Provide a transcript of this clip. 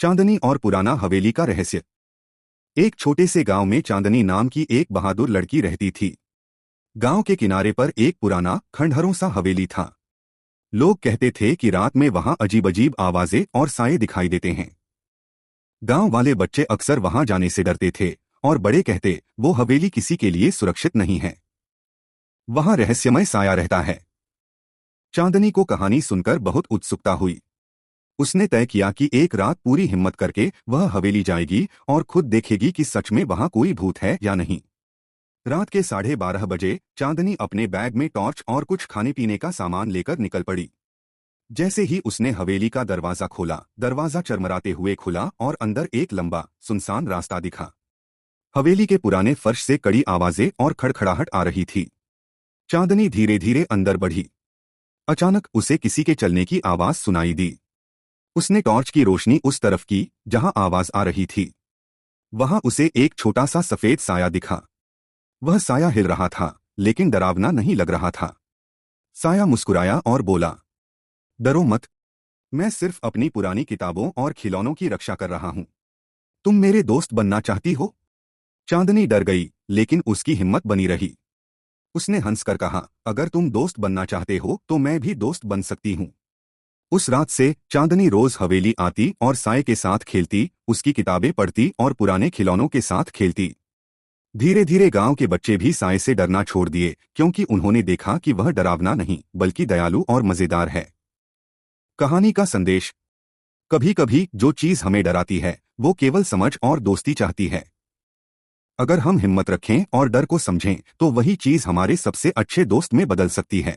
चांदनी और पुराना हवेली का रहस्य। एक छोटे से गांव में चांदनी नाम की एक बहादुर लड़की रहती थी। गांव के किनारे पर एक पुराना खंडहरों सा हवेली था। लोग कहते थे कि रात में वहां अजीब अजीब आवाजें और साए दिखाई देते हैं। गांव वाले बच्चे अक्सर वहां जाने से डरते थे और बड़े कहते वो हवेली किसी के लिए सुरक्षित नहीं है, वहां रहस्यमय साया रहता है। चांदनी को कहानी सुनकर बहुत उत्सुकता हुई। उसने तय किया कि एक रात पूरी हिम्मत करके वह हवेली जाएगी और खुद देखेगी कि सच में वहां कोई भूत है या नहीं। रात के 12:30 बजे चांदनी अपने बैग में टॉर्च और कुछ खाने पीने का सामान लेकर निकल पड़ी। जैसे ही उसने हवेली का दरवाजा खोला, दरवाजा चरमराते हुए खुला और अंदर एक लंबा सुनसान रास्ता दिखा। हवेली के पुराने फर्श से कड़ी आवाजें और खड़खड़ाहट आ रही थी। चांदनी धीरे धीरे अंदर बढ़ी। अचानक उसे किसी के चलने की आवाज सुनाई दी। उसने टॉर्च की रोशनी उस तरफ की जहां आवाज आ रही थी। वहां उसे एक छोटा सा सफेद साया दिखा। वह साया हिल रहा था, लेकिन डरावना नहीं लग रहा था। साया मुस्कुराया और बोला, डरो मत, मैं सिर्फ अपनी पुरानी किताबों और खिलौनों की रक्षा कर रहा हूं। तुम मेरे दोस्त बनना चाहती हो? चांदनी डर गई, लेकिन उसकी हिम्मत बनी रही। उसने हंसकर कहा, अगर तुम दोस्त बनना चाहते हो तो मैं भी दोस्त बन सकती हूं। उस रात से चांदनी रोज हवेली आती और साए के साथ खेलती, उसकी किताबें पढ़ती और पुराने खिलौनों के साथ खेलती। धीरे धीरे गांव के बच्चे भी साए से डरना छोड़ दिए, क्योंकि उन्होंने देखा कि वह डरावना नहीं बल्कि दयालु और मजेदार है। कहानी का संदेश। कभी कभी जो चीज हमें डराती है वो केवल समझ और दोस्ती चाहती है। अगर हम हिम्मत रखें और डर को समझें तो वही चीज हमारे सबसे अच्छे दोस्त में बदल सकती है।